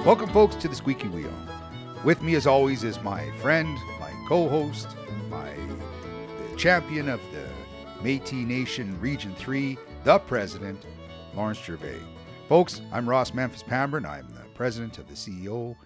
Welcome, folks, to the Squeaky Wheel. With me, as always, is my friend, my co-host, the champion of the Métis Nation Region 3, the president, Lawrence Gervais. Folks, I'm Ross Memphis Pamburn. I'm the president of the CEO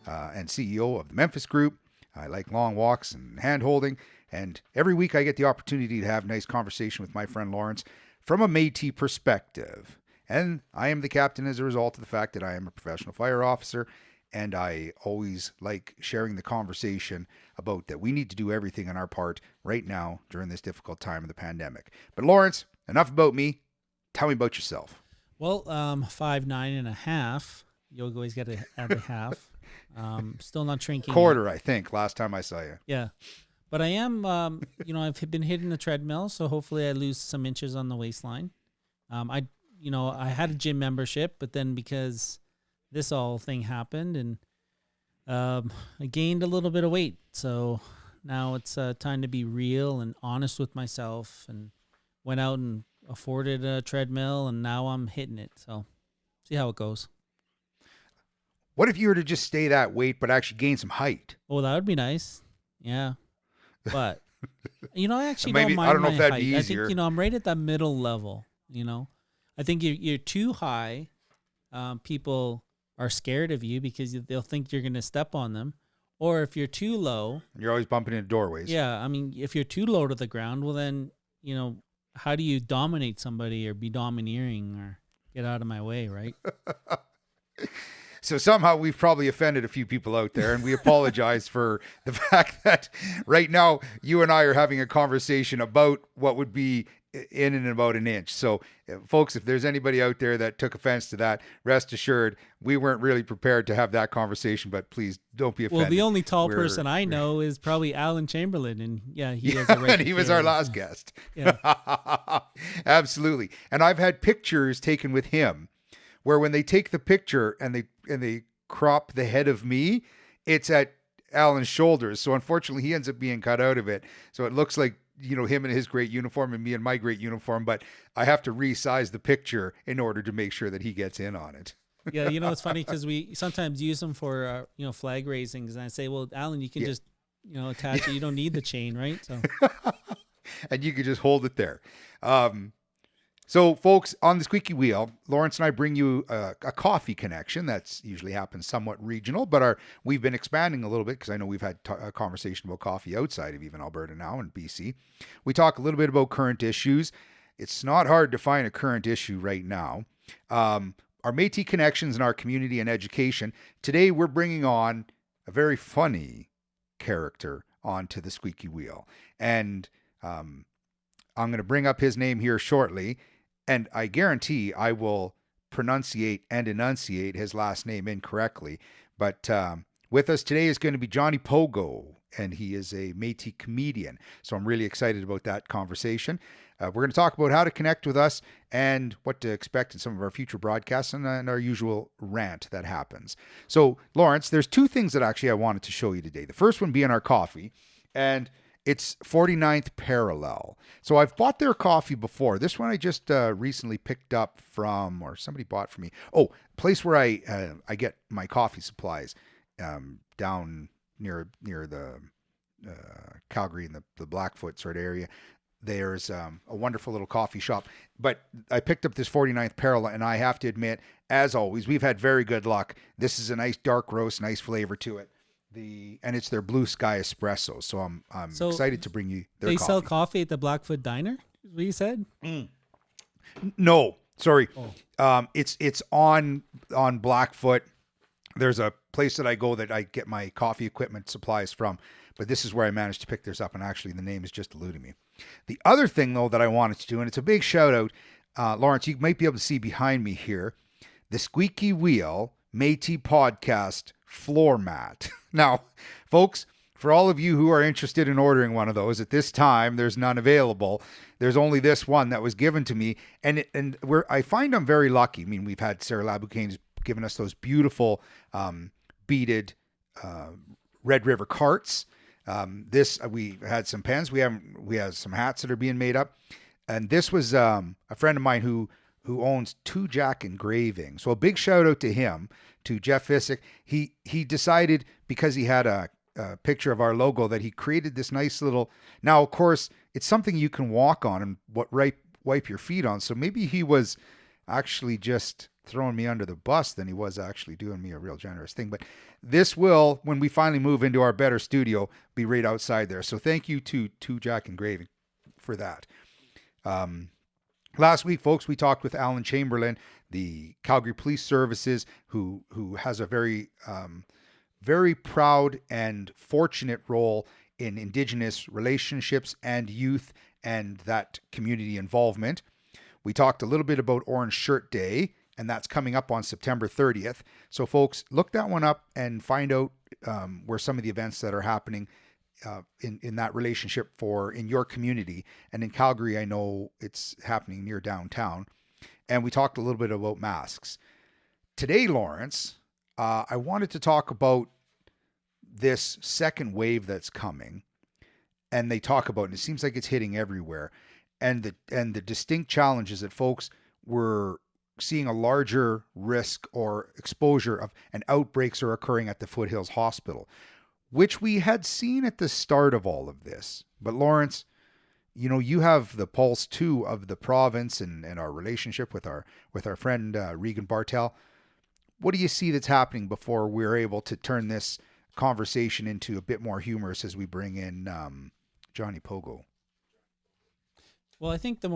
of the Memphis Group. I like long walks and hand-holding, and every week I get the opportunity to have a nice conversation with my friend Lawrence from a Métis perspective. And I am the captain as a result of the fact that I am a professional fire officer, and I always like sharing the conversation about that we need to do everything on our part right now during this difficult time of the pandemic. But Lawrence, enough about me. Tell me about yourself. Well, 5'9.5". You always got to add the half. Still not shrinking. Quarter, I think, last time I saw you. Yeah. But I am, I've been hitting the treadmill, so hopefully I lose some inches on the waistline. I had a gym membership, but then because this all thing happened, and I gained a little bit of weight. So now it's time to be real and honest with myself, and went out and afforded a treadmill, and now I'm hitting it. So see how it goes. What if you were to just stay that weight, but actually gain some height? Oh, that would be nice. Yeah. But, I actually Maybe, don't mind I don't know my if that'd height. be easier. I think, I'm right at that middle level, I think you're too high. People are scared of you because they'll think you're going to step on them. Or if you're too low. You're always bumping into doorways. Yeah. I mean, if you're too low to the ground, well then, how do you dominate somebody or be domineering or get out of my way, right? So somehow we've probably offended a few people out there, and we apologize for the fact that right now you and I are having a conversation about what would be in and about an inch. So folks, if there's anybody out there that took offense to that, rest assured we weren't really prepared to have that conversation, but please don't be offended. Well, the only tall person I know is probably Alan Chamberlain, and he has a right. And he was our last guest. Yeah. Absolutely. And I've had pictures taken with him where when they take the picture and they crop the head of me, it's at Alan's shoulders. So unfortunately, he ends up being cut out of it. So it looks like, him in his great uniform and me in my great uniform, but I have to resize the picture in order to make sure that he gets in on it. Yeah, it's funny because we sometimes use them for, flag raisings. And I say, well, Alan, you can just, attach it. You don't need the chain, right? So, and you can just hold it there. So, folks, on the Squeaky Wheel, Lawrence and I bring you a coffee connection. That's usually happens somewhat regional, but we've been expanding a little bit because I know we've had a conversation about coffee outside of even Alberta now in BC. We talk a little bit about current issues. It's not hard to find a current issue right now. Our Métis connections in our community and education. Today, we're bringing on a very funny character onto the Squeaky Wheel. And I'm going to bring up his name here shortly. And I guarantee I will pronunciate and enunciate his last name incorrectly. But with us today is going to be Johnny Pogo, and he is a Métis comedian. So I'm really excited about that conversation. We're going to talk about how to connect with us and what to expect in some of our future broadcasts and our usual rant that happens. So, Lawrence, there's two things that actually I wanted to show you today. The first one being our coffee, and it's 49th Parallel. So I've bought their coffee before. This one I just recently picked up from, or somebody bought for me. Oh, place where I get my coffee supplies down near the Calgary and the Blackfoot sort of area. There's a wonderful little coffee shop. But I picked up this 49th Parallel, and I have to admit, as always, we've had very good luck. This is a nice dark roast, nice flavor to it. And it's their Blue Sky Espresso. So I'm excited to bring you their coffee. They sell coffee at the Blackfoot Diner, is what you said? No, sorry. Oh. It's on Blackfoot. There's a place that I go that I get my coffee equipment supplies from, but this is where I managed to pick this up, and actually the name is just eluding me. The other thing, though, that I wanted to do, and it's a big shout out, Lawrence, you might be able to see behind me here, the Squeaky Wheel Métis Podcast floor mat. Now, folks, for all of you who are interested in ordering one of those, at this time, there's none available. There's only this one that was given to me, and I find I'm very lucky. I mean, we've had Sarah Labucane's given us those beautiful beaded Red River carts. We had some pens. We have some hats that are being made up, and this was a friend of mine who who owns Two Jack Engraving. So a big shout out to him, to Jeff Fissick. He decided, because he had a picture of our logo, that he created this nice little. Now, of course, it's something you can walk on and wipe your feet on. So maybe he was actually just throwing me under the bus than he was actually doing me a real generous thing. But this will, when we finally move into our better studio, be right outside there. So thank you to Two Jack Engraving for that. Last week, folks, we talked with Alan Chamberlain, the Calgary Police Services, who has a very proud and fortunate role in Indigenous relationships and youth and that community involvement. We talked a little bit about Orange Shirt Day, and that's coming up on September 30th. So, folks, look that one up and find out where some of the events that are happening in that relationship in your community. And in Calgary, I know it's happening near downtown. And we talked a little bit about masks. Today, Lawrence, I wanted to talk about this second wave that's coming. And they talk about, and it seems like it's hitting everywhere. And the distinct challenges that folks were seeing a larger risk or exposure of, and outbreaks are occurring at the Foothills Hospital, which we had seen at the start of all of this. But Lawrence, you have the pulse too of the province and our relationship with our friend Regan Bartel. What do you see that's happening before we're able to turn this conversation into a bit more humorous as we bring in Johnny Pogo? Well, I think the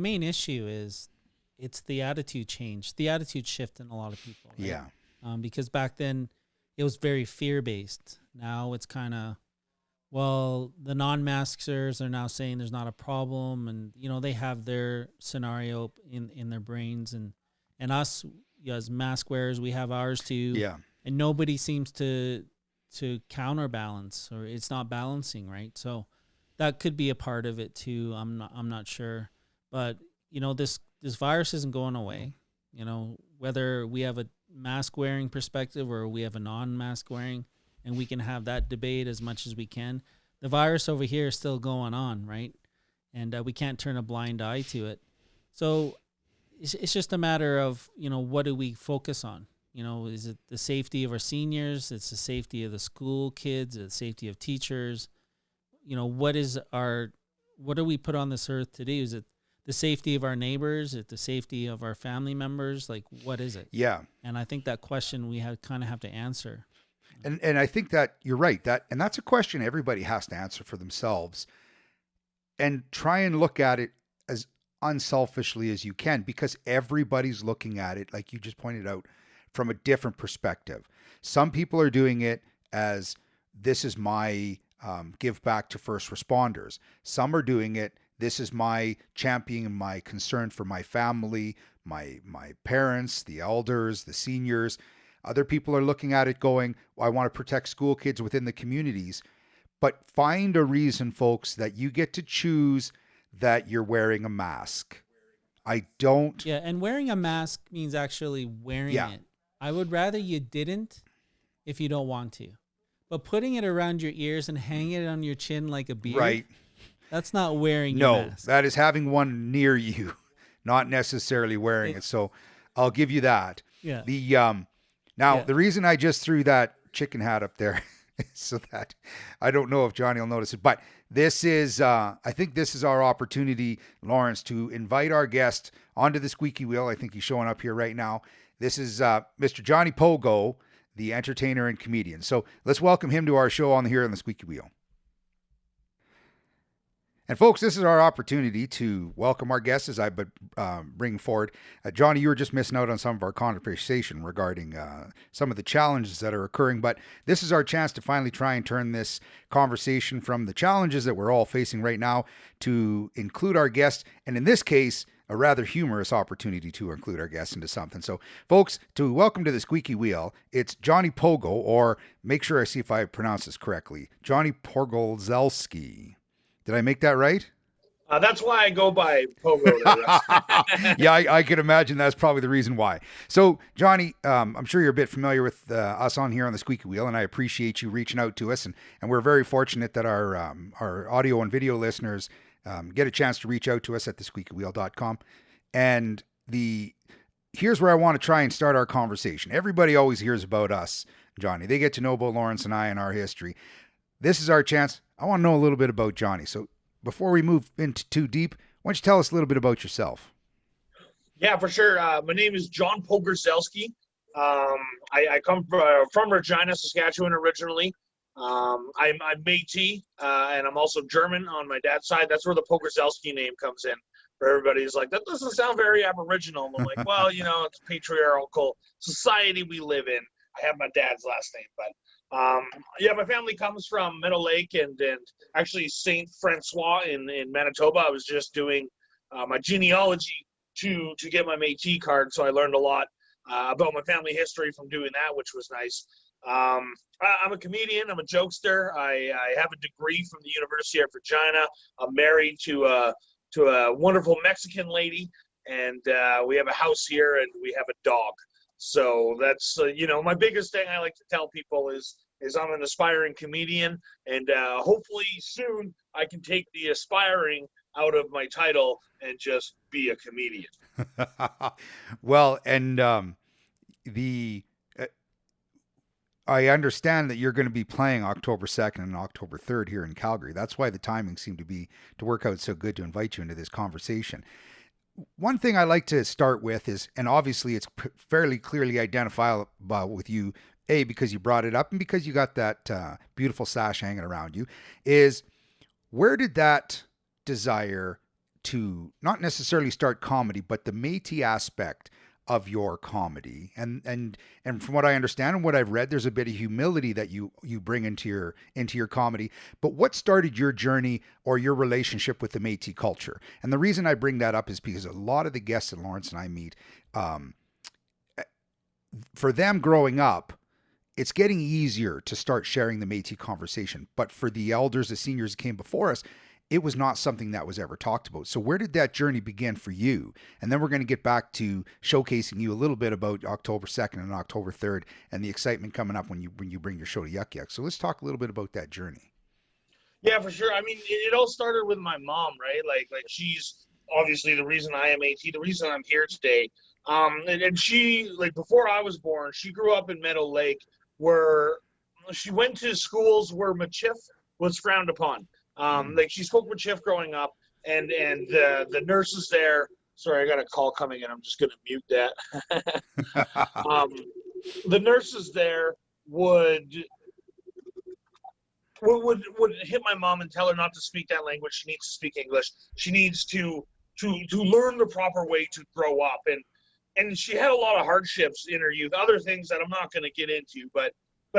main issue is it's the attitude change, the attitude shift in a lot of people. Right? Yeah. Because back then it was very fear-based. Now it's kind of, the non-maskers are now saying there's not a problem, and they have their scenario in their brains, and us as mask wearers, we have ours too. Yeah. And nobody seems to counterbalance, or it's not balancing, right? So that could be a part of it too. I'm not sure, but this virus isn't going away. Whether we have a mask wearing perspective or we have a non-mask wearing, and we can have that debate as much as we can. The virus over here is still going on, right? And we can't turn a blind eye to it. So it's just a matter of, what do we focus on? Is it the safety of our seniors? It's the safety of the school kids, the safety of teachers. What do we put on this earth to do? Is it the safety of our neighbors? Is it the safety of our family members? Like, what is it? Yeah. And I think that question we have to answer. And I think that you're right. That's a question everybody has to answer for themselves, and try and look at it as unselfishly as you can, because everybody's looking at it, like you just pointed out, from a different perspective. Some people are doing it as, this is my give back to first responders. Some are doing it, this is my championing, my concern for my family, my parents, the elders, the seniors. Other people are looking at it going, I want to protect school kids within the communities. But find a reason, folks, that you get to choose that you're wearing a mask. I don't. Yeah, and wearing a mask means actually wearing it. I would rather you didn't if you don't want to. But putting it around your ears and hanging it on your chin like a beard, right, that's not wearing your mask. No, that is having one near you, not necessarily wearing it. So I'll give you that. Yeah. The reason I just threw that chicken hat up there is so that I don't know if Johnny will notice it, but this is, I think this is our opportunity, Lawrence, to invite our guest onto the squeaky wheel. I think he's showing up here right now. This is Mr. Johnny Pogo, the entertainer and comedian. So let's welcome him to our show here on the squeaky wheel. And folks, this is our opportunity to welcome our guests as I've been bringing forward. Johnny, you were just missing out on some of our conversation regarding some of the challenges that are occurring, but this is our chance to finally try and turn this conversation from the challenges that we're all facing right now to include our guests, and in this case, a rather humorous opportunity to include our guests into something. So, folks, to welcome to the squeaky wheel, it's Johnny Pogo, or make sure I see if I pronounce this correctly, Johnny Porgolzelski. Did I make that right? That's why I go by Pogo. Yeah, I could imagine that's probably the reason why. So, Johnny, I'm sure you're a bit familiar with us on here on the squeaky wheel, and I appreciate you reaching out to us. And we're very fortunate that our audio and video listeners get a chance to reach out to us at thesqueakywheel.com. And here's where I want to try and start our conversation. Everybody always hears about us, Johnny. They get to know about Lawrence and I and our history. This is our chance. I want to know a little bit about Johnny. So before we move into too deep, why don't you tell us a little bit about yourself? Yeah, for sure. My name is John Pogorzelski. I come from Regina, Saskatchewan originally. I'm Métis, and I'm also German on my dad's side. That's where the Pogorzelski name comes in. For everybody's like, that doesn't sound very Aboriginal. And I'm like, well, it's a patriarchal society we live in. I have my dad's last name, but my family comes from Meadow Lake and actually Saint Francois in Manitoba. I was just doing my genealogy to get my Métis card, so I learned a lot about my family history from doing that, which was nice. I'm a comedian. I'm a jokester. I have a degree from the University of Regina. I'm married to a wonderful Mexican lady, and we have a house here, and we have a dog. So that's my biggest thing I like to tell people is I'm an aspiring comedian, and hopefully soon I can take the aspiring out of my title and just be a comedian. Well, and I understand that you're going to be playing October 2nd and October 3rd here in Calgary. That's why the timing seemed to work out so good to invite you into this conversation. One thing I like to start with is, and obviously it's fairly clearly identifiable with you, A, because you brought it up and because you got that beautiful sash hanging around you, is where did that desire to not necessarily start comedy, but the Métis aspect of your comedy, and from what I understand and what I've read, there's a bit of humility that you bring into your comedy. But what started your journey or your relationship with the Métis culture? And the reason I bring that up is because a lot of the guests that Lawrence and I meet, for them growing up, it's getting easier to start sharing the Métis conversation. But for the elders, the seniors that came before us, it was not something that was ever talked about. So where did that journey begin for you? And then we're going to get back to showcasing you a little bit about October 2nd and October 3rd and the excitement coming up when you bring your show to Yuck Yuck. So let's talk a little bit about that journey. Yeah, for sure. I mean, it all started with my mom, right? Like she's obviously the reason I am AT, the reason I'm here today. And she, like before I was born, she grew up in Meadow Lake, where she went to schools where Machif was frowned upon. Like she spoke Machif growing up, and the nurses there. Sorry, I got a call coming in. I'm just going to mute that. The nurses there would hit my mom and tell her not to speak that language. She needs to speak English. She needs to learn the proper way to grow up. And she had a lot of hardships in her youth, other things that I'm not going to get into, but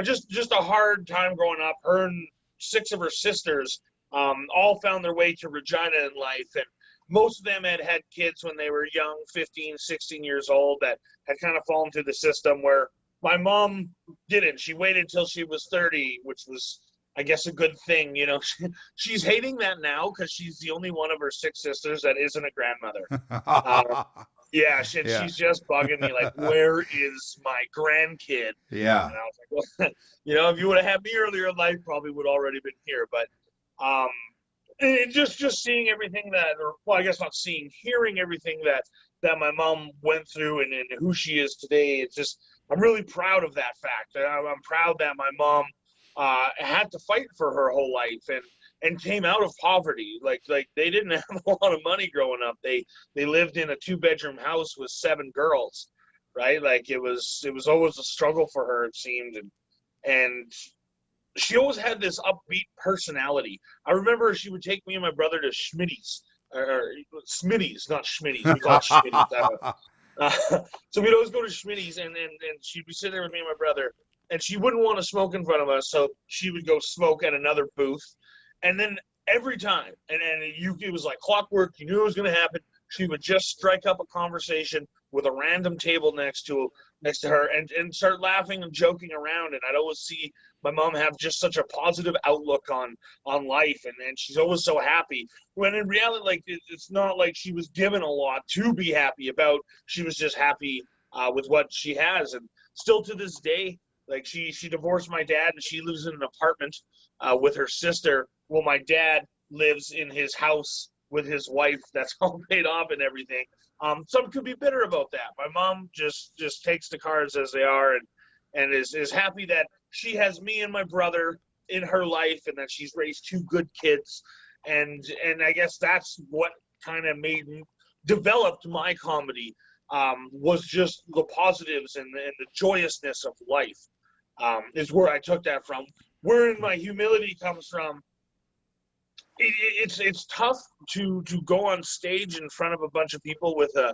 just a hard time growing up. Her and 6 of her sisters all found their way to Regina in life, and most of them had kids when they were young, 15, 16 years old, that had kind of fallen through the system, where my mom didn't. She waited till she was 30, which was, I guess, a good thing. You know, she's hating that now because she's the only one of her 6 sisters that isn't a grandmother. Yeah, she's just bugging me like, where is my grandkid? Yeah. And I was like, well, if you would have had me earlier in life, probably would already been here. But and just seeing everything I guess not seeing, hearing everything that my mom went through and who she is today. It's just, I'm really proud of that fact. I'm proud that my mom had to fight for her whole life and came out of poverty. Like they didn't have a lot of money growing up. They lived in a 2-bedroom house with 7 girls, right? Like it was always a struggle for her, it seemed, and she always had this upbeat personality. I remember she would take me and my brother to Schmitty's, or Smitty's, not Schmitty's. We call it Schmitty's. So we'd always go to Schmitty's, and she'd be sitting there with me and my brother, and she wouldn't want to smoke in front of us, so she would go smoke at another booth. And then every time, it was like clockwork, you knew it was going to happen, she would just strike up a conversation with a random table next to her and start laughing and joking around. And I'd always see my mom have just such a positive outlook on life, and she's always so happy. When in reality, like, it's not like she was given a lot to be happy about. She was just happy with what she has. And still to this day, like, she divorced my dad, and she lives in an apartment with her sister. Well, my dad lives in his house with his wife that's all paid off and everything. Some could be bitter about that. My mom just takes the cards as they are, and is happy that she has me and my brother in her life, and that she's raised two good kids, and I guess that's what kind of developed my comedy, was just the positives and the joyousness of life, is where I took that from. Where my humility comes from, it's tough to go on stage in front of a bunch of people with a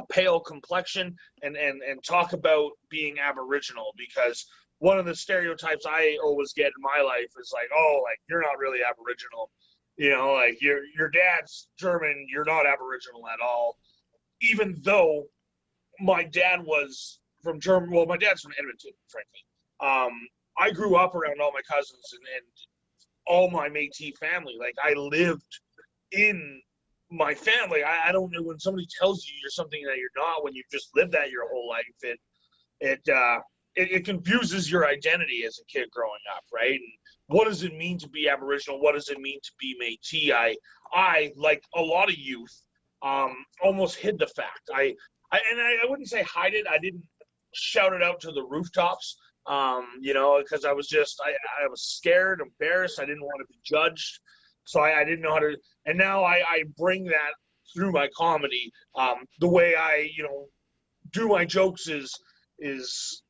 pale complexion and talk about being Aboriginal, because one of the stereotypes I always get in my life is like, oh, like, you're not really Aboriginal, like your dad's German, you're not Aboriginal at all, even though my dad was from Germany. Well, my dad's from Edmonton, frankly. I grew up around all my cousins and all my Métis family. Like, I lived in my family. I don't know, when somebody tells you you're something that you're not, when you've just lived that your whole life, it confuses your identity as a kid growing up, right? And what does it mean to be Aboriginal? What does it mean to be Métis? I like a lot of youth, almost hid the fact. I wouldn't say hide it. I didn't shout it out to the rooftops, because I was I was scared, embarrassed. I didn't want to be judged. So I didn't know how to, and now I bring that through my comedy. The way I, do my jokes is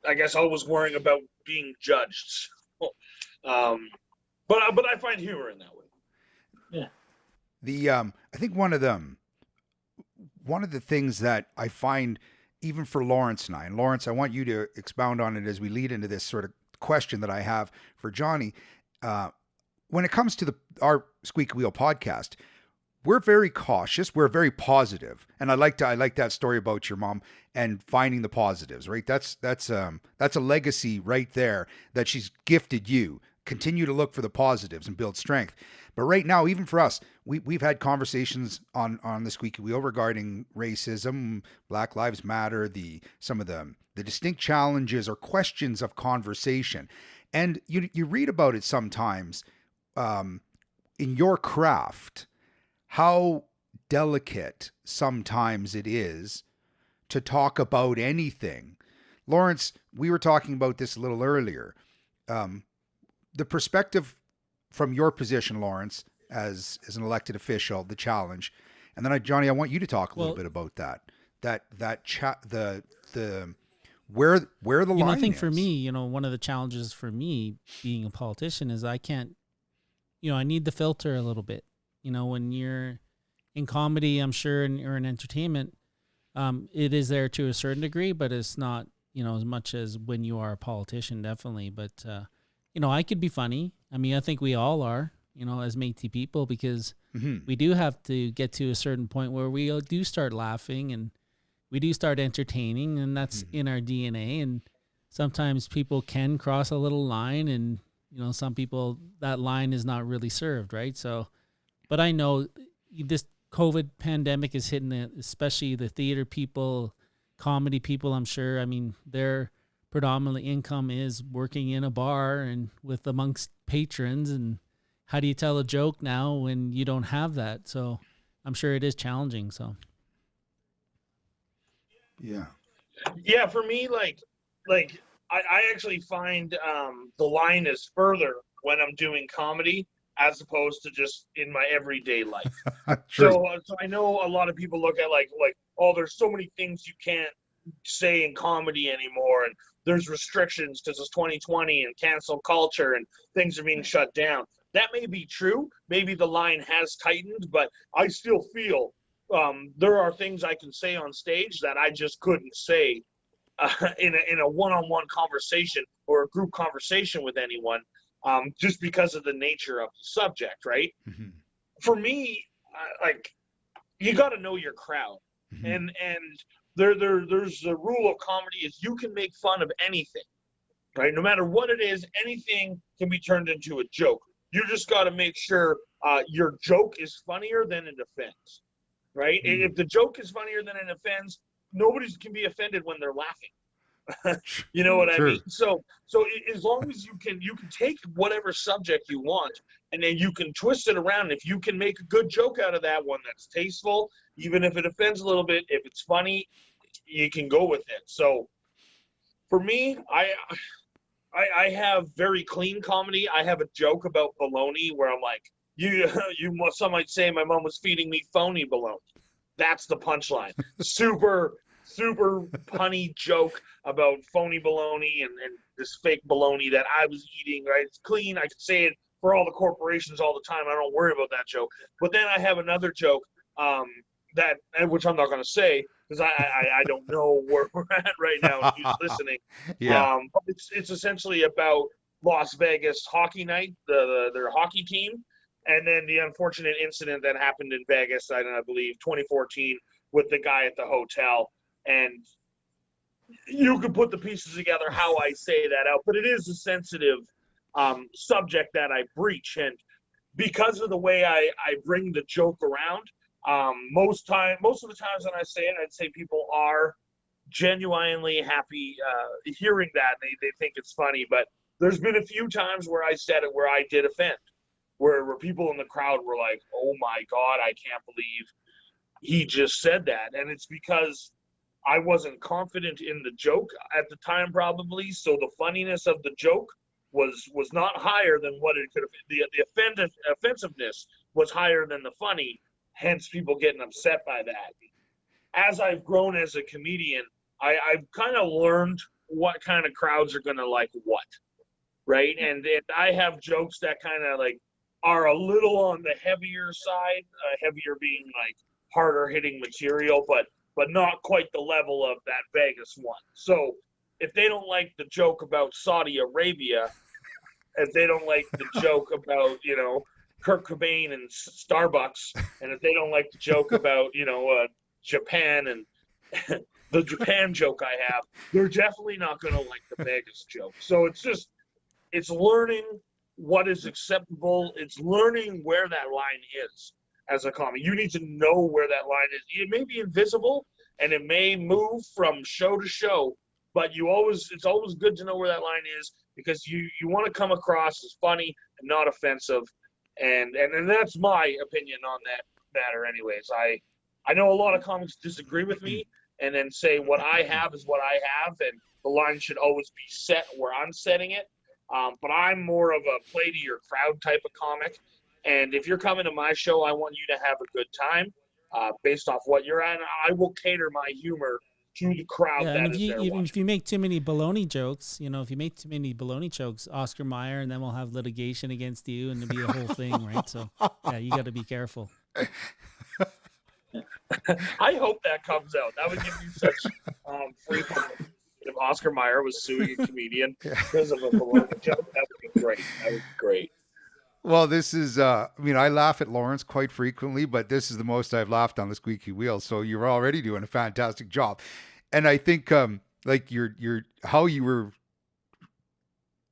I guess always worrying about being judged. But I find humor in that way. Yeah. I think one of the things that I find, even for Lawrence and Lawrence, I want you to expound on it as we lead into this sort of question that I have for Johnny. When it comes to our Squeaky Wheel podcast, we're very cautious. We're very positive, and I like that story about your mom and finding the positives. Right, that's a legacy right there that she's gifted you. Continue to look for the positives and build strength. But right now, even for us, we've had conversations on the Squeaky Wheel regarding racism, Black Lives Matter, some of the distinct challenges or questions of conversation, and you read about it sometimes in your craft, how delicate sometimes it is to talk about anything. Lawrence, we were talking about this a little earlier. The perspective from your position, Lawrence, as an elected official, the challenge, and then Johnny, I want you to talk a little bit about where the line I think is. for me, one of the challenges for me being a politician is I can't, I need the filter a little bit. When you're in comedy, I'm sure, or in entertainment, it is there to a certain degree, but it's not, as much as when you are a politician, definitely. But, I could be funny. I mean, I think we all are, as Métis people, because we do have to get to a certain point where we do start laughing and we do start entertaining, and that's in our DNA. And sometimes people can cross a little line, and, some people, that line is not really served, right? So, but I know this COVID pandemic is hitting especially the theater people, comedy people, I'm sure. I mean, their predominantly income is working in a bar and with amongst patrons. And how do you tell a joke now when you don't have that? So I'm sure it is challenging. So. Yeah, for me, I actually find the line is further when I'm doing comedy as opposed to just in my everyday life. So I know a lot of people look at like, oh, there's so many things you can't say in comedy anymore, and there's restrictions because it's 2020 and cancel culture and things are being shut down. That may be true. Maybe the line has tightened, but I still feel there are things I can say on stage that I just couldn't say in a one-on-one conversation or a group conversation with anyone, just because of the nature of the subject, right? Mm-hmm. For me, you got to know your crowd, and there's the rule of comedy is you can make fun of anything, right? No matter what it is, anything can be turned into a joke. You just got to make sure your joke is funnier than it offends, right? Mm. If the joke is funnier than it offends, nobody can be offended when they're laughing. You know what I True. mean? So as long as you can take whatever subject you want, and then you can twist it around. If you can make a good joke out of that one that's tasteful, even if it offends a little bit, if it's funny, you can go with it. So for me, I have very clean comedy. I have a joke about baloney where I'm like, some might say my mom was feeding me phony baloney. That's the punchline. Super, super punny joke about phony baloney and this fake baloney that I was eating, right? It's clean. I can say it for all the corporations all the time. I don't worry about that joke. But then I have another joke which I'm not going to say because I don't know where we're at right now and who's listening. Yeah. But it's essentially about Las Vegas hockey night, their hockey team, and then the unfortunate incident that happened in Vegas, I believe 2014, with the guy at the hotel. And you can put the pieces together how I say that out, but it is a sensitive subject that I breach. And because of the way I bring the joke around, most of the times when I say it, I'd say people are genuinely happy hearing that. And they think it's funny, but there's been a few times where I said it where I did offend, where people in the crowd were like, oh my God, I can't believe he just said that. And it's because I wasn't confident in the joke at the time, probably. So the funniness of the joke was not higher than what it could have. The offensiveness was higher than the funny, hence people getting upset by that. As I've grown as a comedian, I've kind of learned what kind of crowds are going to like what, right? And I have jokes that kind of like are a little on the heavier side, heavier being like harder hitting material, but not quite the level of that Vegas one. So if they don't like the joke about Saudi Arabia, if they don't like the joke about, Kurt Cobain and Starbucks, and if they don't like the joke about, Japan and the Japan joke I have, they're definitely not going to like the Vegas joke. So it's learning what is acceptable. It's learning where that line is as a comic. You need to know where that line is. It may be invisible and it may move from show to show, but it's always good to know where that line is because you want to come across as funny and not offensive. And that's my opinion on that matter anyways. I know a lot of comics disagree with me and then say what I have is what I have and the line should always be set where I'm setting it. But I'm more of a play to your crowd type of comic. And if you're coming to my show, I want you to have a good time based off what you're at. And I will cater my humor to the crowd Yeah, that and is there if watching. you make too many baloney jokes, if you make too many baloney jokes, Oscar Mayer, and then we'll have litigation against you, and it'll be a whole thing, right? So, yeah, you got to be careful. I hope that comes out. That would give you such free publicity. If Oscar Mayer was suing a comedian because of a baloney joke, that would be great. That would be great. Well, this is, I laugh at Lawrence quite frequently, but this is the most I've laughed on the Squeaky Wheel. So you're already doing a fantastic job. And I think, like how you were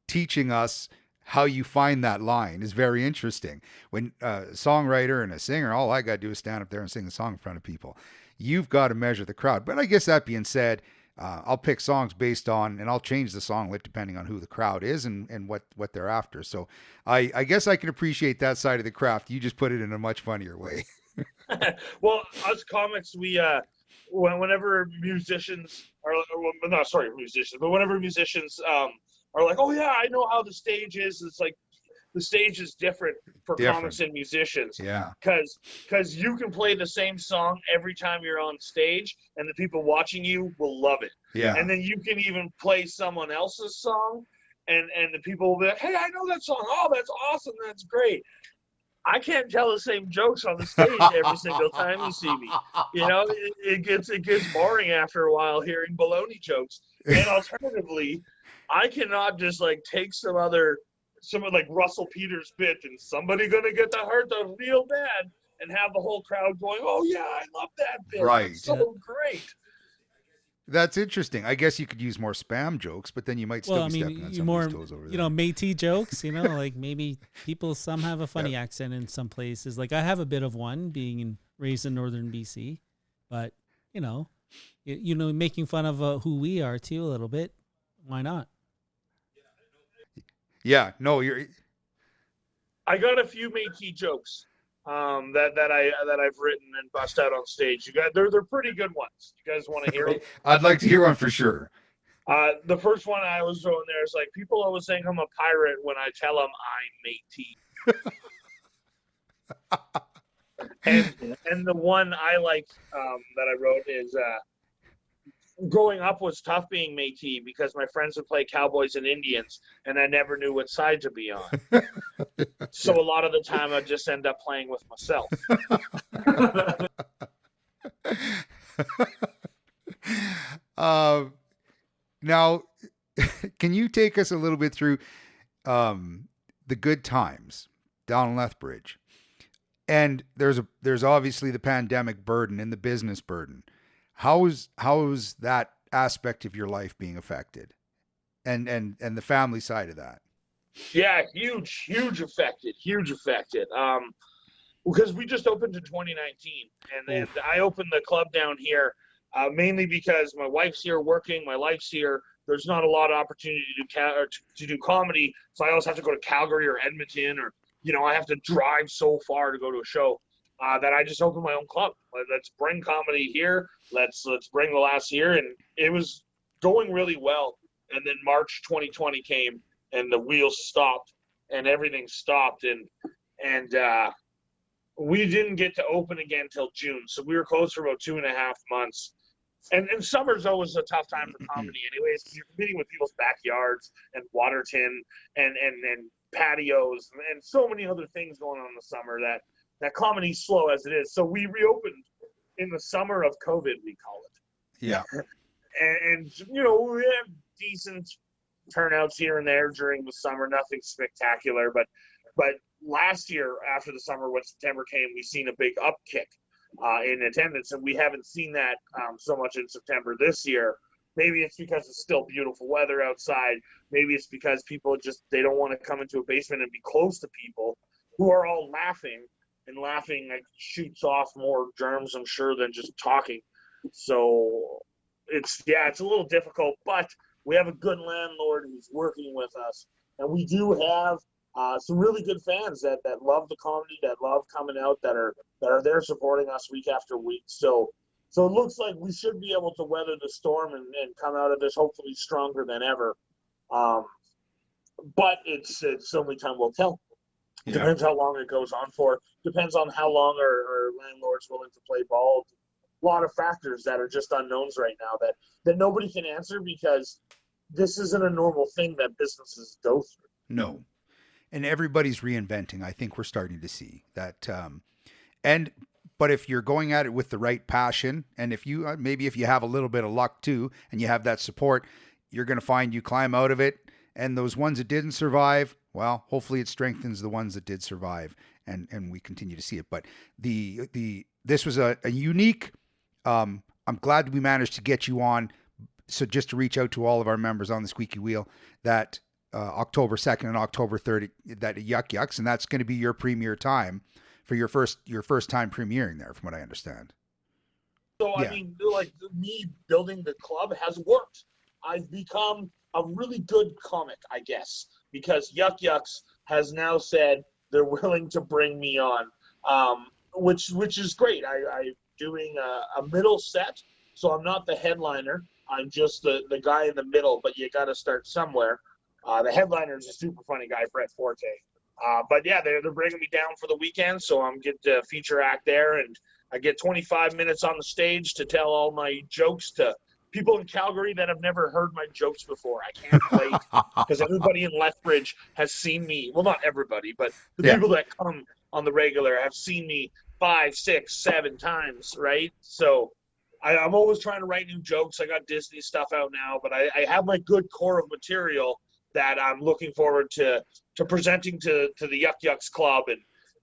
teaching us how you find that line is very interesting. When a songwriter and a singer, all I got to do is stand up there and sing a song in front of people. You've got to measure the crowd. But I guess that being said, I'll pick songs based on, and I'll change the song depending on who the crowd is and what they're after. So I guess I can appreciate that side of the craft. You just put it in a much funnier way. Well, us comics, we whenever musicians are, whenever musicians are like, oh yeah, I know how the stage is. It's like the stage is different for comics and musicians. Yeah. Because you can play the same song every time you're on stage, and the people watching you will love it. Yeah. And then you can even play someone else's song, and the people will be like, hey, I know that song. Oh, that's awesome. That's great. I can't tell the same jokes on the stage every single time you see me. It gets boring after a while hearing baloney jokes. And alternatively, I cannot just like take some like Russell Peters bit and somebody gonna get hurt real bad and have the whole crowd going, oh yeah, I love that bit. Right. It's so great. That's interesting. I guess you could use more spam jokes, but then you might still be stepping on somebody's toes over there. Métis jokes, like maybe some have a funny accent in some places. Like I have a bit of one raised in northern BC, but making fun of who we are too a little bit. Why not? Yeah, no, you're I got a few Métis jokes that I've written and bust out on stage. You guys, they're pretty good ones. You guys want to hear them? I'd like to hear one for sure. The first one I was throwing there is like, people always think I'm a pirate when I tell them I'm Métis. and the one I like that I wrote is growing up was tough being Métis because my friends would play Cowboys and Indians, and I never knew what side to be on. So a lot of the time I'd just end up playing with myself. Now, can you take us a little bit through the good times down in Lethbridge? And there's obviously the pandemic burden and the business burden. How is that aspect of your life being affected, and the family side of that? Yeah, huge affected. Because we just opened in 2019, and I opened the club down here mainly because my wife's here working, my life's here. There's not a lot of opportunity to do comedy, so I always have to go to Calgary or Edmonton, or I have to drive so far to go to a show. That I just opened my own club. Let's bring comedy here. Let's bring the last year, and it was going really well. And then March 2020 came, and the wheels stopped, and everything stopped, and we didn't get to open again till June. So we were closed for about 2.5 months. And summer's always a tough time for comedy, anyways, because you're competing with people's backyards and Waterton and patios and so many other things going on in the summer that comedy's slow as it is. So we reopened in the summer of COVID, we call it. Yeah. And we have decent turnouts here and there during the summer, nothing spectacular. But last year, after the summer, when September came, we seen a big upkick in attendance, and we haven't seen that so much in September this year. Maybe it's because it's still beautiful weather outside. Maybe it's because people they don't want to come into a basement and be close to people who are all laughing. And laughing shoots off more germs, I'm sure, than just talking. So it's a little difficult, but we have a good landlord who's working with us, and we do have some really good fans that love the comedy, that love coming out, that are there supporting us week after week. So it looks like we should be able to weather the storm and come out of this hopefully stronger than ever. But it's only time will tell. Yeah. Depends how long it goes on for. Depends on how long our landlord's willing to play ball. A lot of factors that are just unknowns right now that nobody can answer, because this isn't a normal thing that businesses go through. No. And everybody's reinventing. I think we're starting to see that. But if you're going at it with the right passion, and if you have a little bit of luck too, and you have that support, you're going to find you climb out of it. And those ones that didn't survive, well, hopefully it strengthens the ones that did survive, and we continue to see it. But this was a unique. I'm glad we managed to get you on. So just to reach out to all of our members on the Squeaky Wheel, that October 2nd and October 3rd, that Yuck Yucks, and that's going to be your premiere time for your first time premiering there, from what I understand. So yeah. I mean, like, me building the club has worked. I've become a really good comic, I guess, because Yuck Yucks has now said they're willing to bring me on, which is great. I'm doing a middle set, so I'm not the headliner. I'm just the guy in the middle, but you got to start somewhere. The headliner is a super funny guy, Brett Forte. But yeah, they're bringing me down for the weekend, so I'm get the feature act there, and I get 25 minutes on the stage to tell all my jokes to people in Calgary that have never heard my jokes before. I can't wait, because everybody in Lethbridge has seen me. Well, not everybody, but the people that come on the regular have seen me 5, 6, 7 times, right? So I'm always trying to write new jokes. I got Disney stuff out now, but I have my good core of material that I'm looking forward to presenting to the Yuck Yucks Club,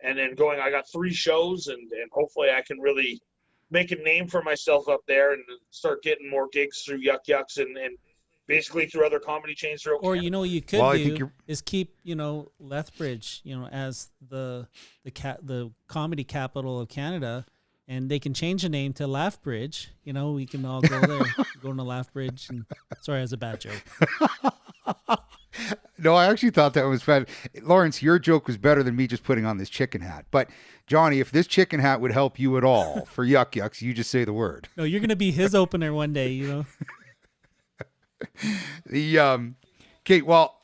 and then going. I got 3 shows, and hopefully I can really make a name for myself up there and start getting more gigs through Yuck Yucks and basically through other comedy chains throughout Or Canada. you could is keep Lethbridge as the comedy capital of Canada, and they can change the name to Laugh Bridge. You know, we can all go there, go to Laugh Bridge. And sorry, that's a bad joke. No, I actually thought that was fun. Lawrence, your joke was better than me just putting on this chicken hat. But Johnny, if this chicken hat would help you at all for Yuck Yucks, you just say the word. No, you're gonna be his opener one day. You know. Okay, well,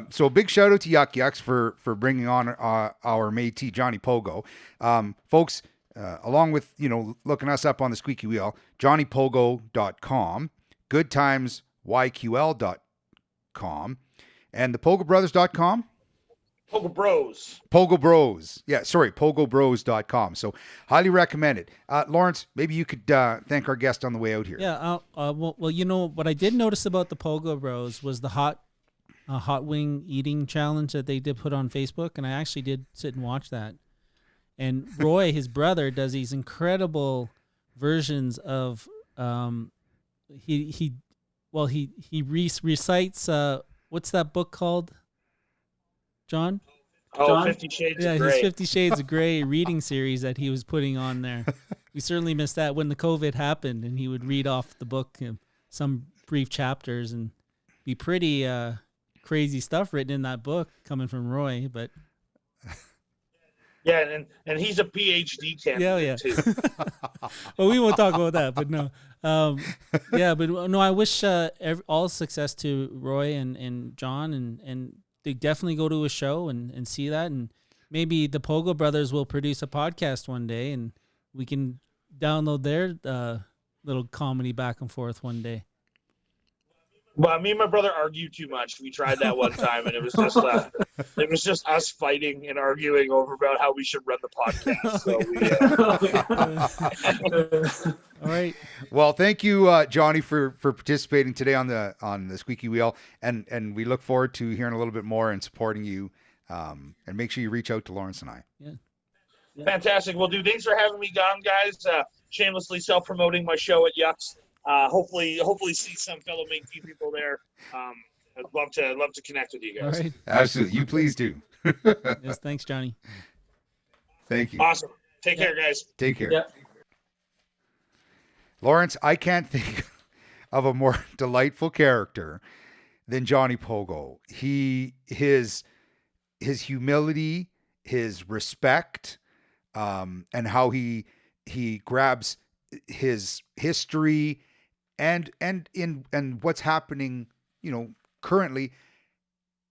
so a big shout out to Yuck Yucks for bringing on our Métis Johnny Pogo, folks. Along with looking us up on the Squeaky Wheel, JohnnyPogo.com, GoodTimesYQL.com, and the PogoBrothers.com. Pogo Bros. Pogo Bros. Yeah, sorry, PogoBros.com. So highly recommend it. Lawrence, maybe you could thank our guest on the way out here. Yeah. Well, what I did notice about the Pogo Bros was the hot wing eating challenge that they did put on Facebook, and I actually did sit and watch that. And Roy, his brother, does these incredible versions of he recites what's that book called, John? Oh, 50 Shades of Grey. His 50 Shades of Grey reading series that he was putting on there. We certainly missed that when the COVID happened, and he would read off the book, some brief chapters, and be pretty crazy stuff written in that book coming from Roy, but. Yeah, and he's a PhD candidate too. Well, we won't talk about that, but no. I wish all success to Roy and John, and they definitely go to a show and see that, and maybe the Pogo Brothers will produce a podcast one day, and we can download their little comedy back and forth one day. Well, me and my brother argue too much. We tried that one time, and it was just us fighting and arguing over about how we should run the podcast. So All right. Well, thank you, Johnny, for participating today on the Squeaky Wheel, and we look forward to hearing a little bit more and supporting you. And make sure you reach out to Lawrence and I. Yeah. Fantastic. Well, dude, thanks for having me on, guys. Shamelessly self-promoting my show at Yucks. Hopefully see some fellow Métis people there. I'd love to connect with you guys. All right. Absolutely. You please do. Yes, thanks, Johnny. Thank you. Awesome. Take care, guys. Take care. Yeah. Lawrence, I can't think of a more delightful character than Johnny Pogo. His humility, his respect, and how he grabs his history and what's happening, currently,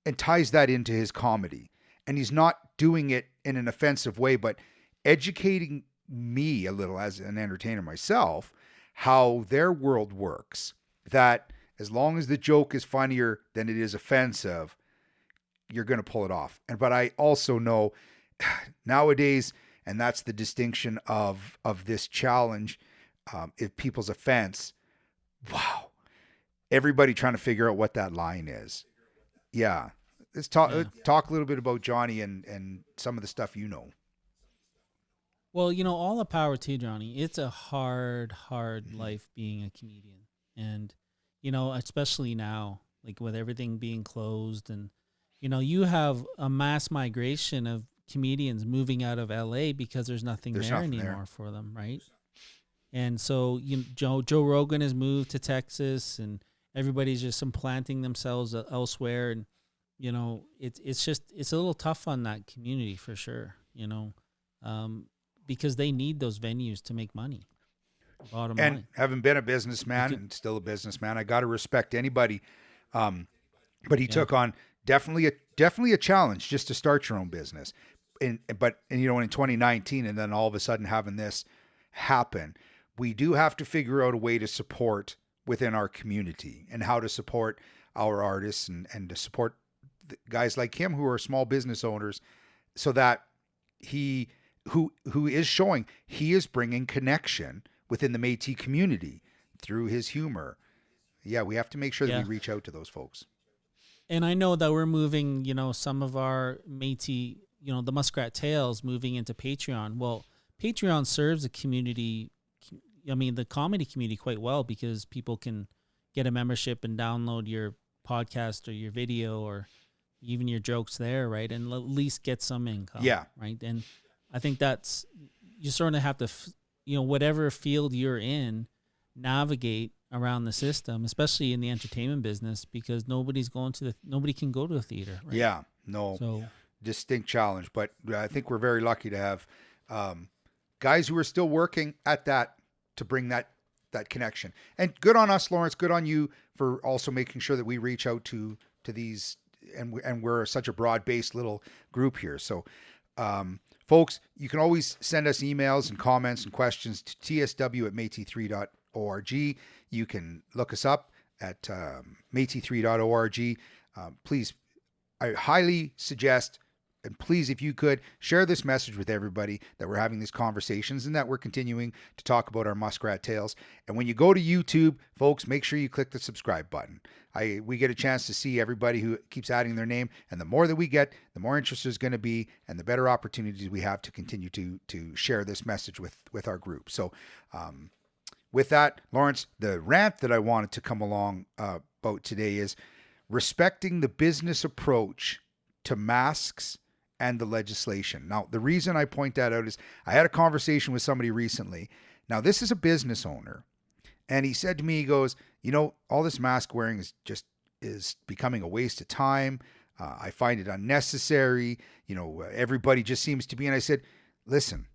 and ties that into his comedy. And he's not doing it in an offensive way, but educating me a little as an entertainer myself, how their world works. That as long as the joke is funnier than it is offensive, you're going to pull it off. But I also know nowadays, and that's the distinction of this challenge, if people's offense, wow, everybody trying to figure out what that line is. Yeah. Let's talk a little bit about Johnny and some of the stuff you know. Well, all the power to Johnny. It's a hard life being a comedian. And, especially now, like with everything being closed, and, you have a mass migration of comedians moving out of LA because there's nothing anymore for them, right? And so Joe Rogan has moved to Texas, and everybody's just implanting themselves elsewhere, and it's a little tough on that community for sure, because they need those venues to make money. Bottom line. And having been a businessman and still a businessman, I got to respect anybody. But he took on definitely a challenge just to start your own business. But in 2019, and then all of a sudden having this happen, we do have to figure out a way to support within our community and how to support our artists and to support guys like him who are small business owners, so that he who is showing he is bringing connection within the Métis community through his humor. Yeah, we have to make sure that we reach out to those folks. And I know that we're moving, some of our Métis, the Muskrat Tales moving into Patreon. Well, Patreon serves the community, the comedy community quite well, because people can get a membership and download your podcast or your video or even your jokes there, right? And at least get some income. Yeah. Right. And I think you sort of have to whatever field you're in, navigate around the system, especially in the entertainment business, because nobody can go to a theater. Right? Yeah, no, So distinct challenge. But I think we're very lucky to have guys who are still working at that to bring that connection. And good on us, Lawrence. Good on you for also making sure that we reach out to these, and we're such a broad-based little group here. So, folks, you can always send us emails and comments and questions to tsw@métis3.org. You can look us up at métis3.org. Please, I highly suggest, and please, if you could, share this message with everybody that we're having these conversations and that we're continuing to talk about our muskrat tales. And when you go to YouTube, folks, make sure you click the subscribe button. We get a chance to see everybody who keeps adding their name, and the more that we get, the more interest there's going to be, and the better opportunities we have to continue to share this message with our group. So, with that, Lawrence, the rant that I wanted to come along about today is respecting the business approach to masks and the legislation. Now, the reason I point that out is I had a conversation with somebody recently. Now, this is a business owner, and he said to me, he goes, all this mask wearing is becoming a waste of time. I find it unnecessary. Everybody just seems to be. And I said, listen,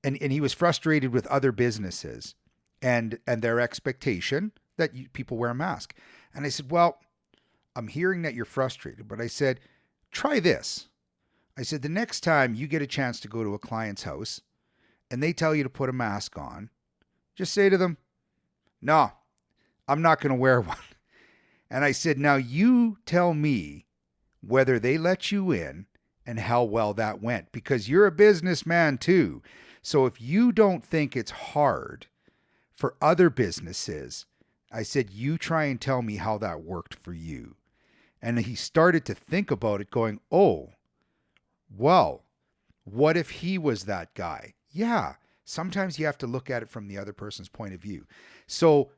and he was frustrated with other businesses and their expectation that people wear a mask. And I said, well, I'm hearing that you're frustrated, but I said, try this. I said, the next time you get a chance to go to a client's house and they tell you to put a mask on, just say to them, no, I'm not going to wear one. And I said, now you tell me whether they let you in and how well that went, because you're a businessman too. So if you don't think it's hard for other businesses, I said, you try and tell me how that worked for you. And he started to think about it going, oh, well, what if he was that guy? Yeah, sometimes you have to look at it from the other person's point of view. So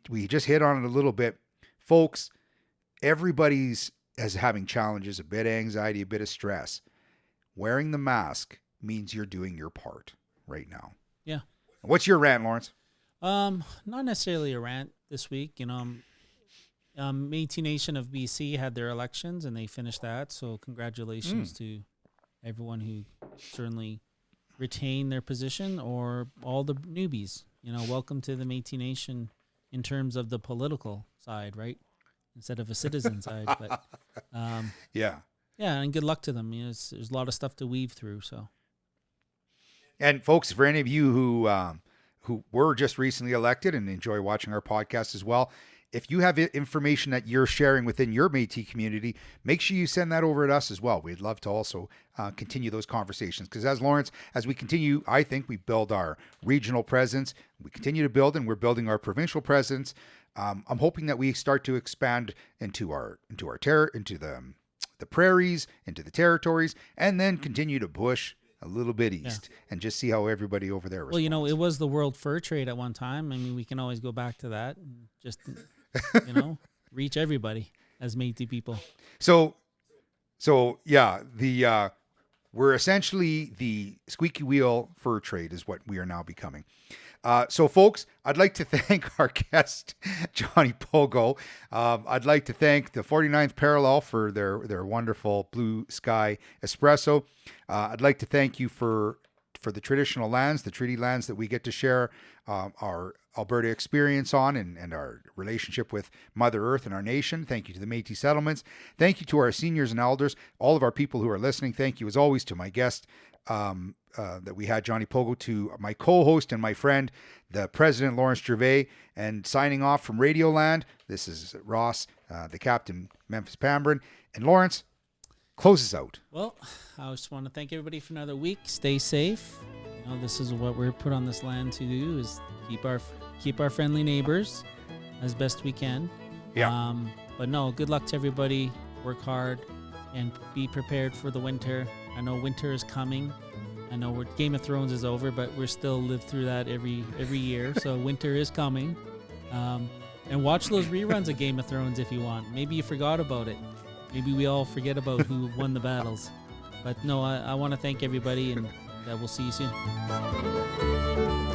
we just hit on it a little bit. Folks, everybody's having challenges, a bit of anxiety, a bit of stress. Wearing the mask means you're doing your part right now. Yeah. What's your rant, Lawrence? Not necessarily a rant this week. Métis Nation of BC had their elections and they finished that. So congratulations to everyone who certainly retained their position, or all the newbies. Welcome to the Métis Nation in terms of the political side, right? Instead of a citizen side. But yeah, and good luck to them. There's a lot of stuff to weave through. So, and folks, for any of you who were just recently elected and enjoy watching our podcast as well, if you have information that you're sharing within your Métis community, make sure you send that over to us as well. We'd love to also continue those conversations, because as we continue, I think we build our regional presence. We continue to build, and we're building our provincial presence. I'm hoping that we start to expand into the prairies, into the territories, and then continue to push a little bit east and just see how everybody over there responds. Well, it was the World Fur Trade at one time. I mean, we can always go back to that and just, reach everybody as Métis people. So yeah, we're essentially the squeaky wheel fur trade is what we are now becoming. So folks, I'd like to thank our guest, Johnny Pogo. I'd like to thank the 49th Parallel for their wonderful Blue Sky Espresso. I'd like to thank you for the traditional lands, the treaty lands that we get to share our Alberta experience on, and our relationship with Mother Earth and our nation. Thank you to the Métis settlements. Thank you to our seniors and elders, all of our people who are listening. Thank you as always to my guest, that we had, Johnny Pogo, to my co-host and my friend, the President Lawrence Gervais, and signing off from Radioland. This is Ross, the Captain, Memphis Pambrin, and Lawrence, close us out. Well, I just want to thank everybody for another week. Stay safe. This is what we're put on this land to do, is keep our friendly neighbors as best we can. Yeah. But no, good luck to everybody. Work hard and be prepared for the winter. I know winter is coming. I know Game of Thrones is over, but we're still live through that every year. So winter is coming. And watch those reruns of Game of Thrones if you want. Maybe you forgot about it. Maybe we all forget about who won the battles. But no, I want to thank everybody, and we'll see you soon.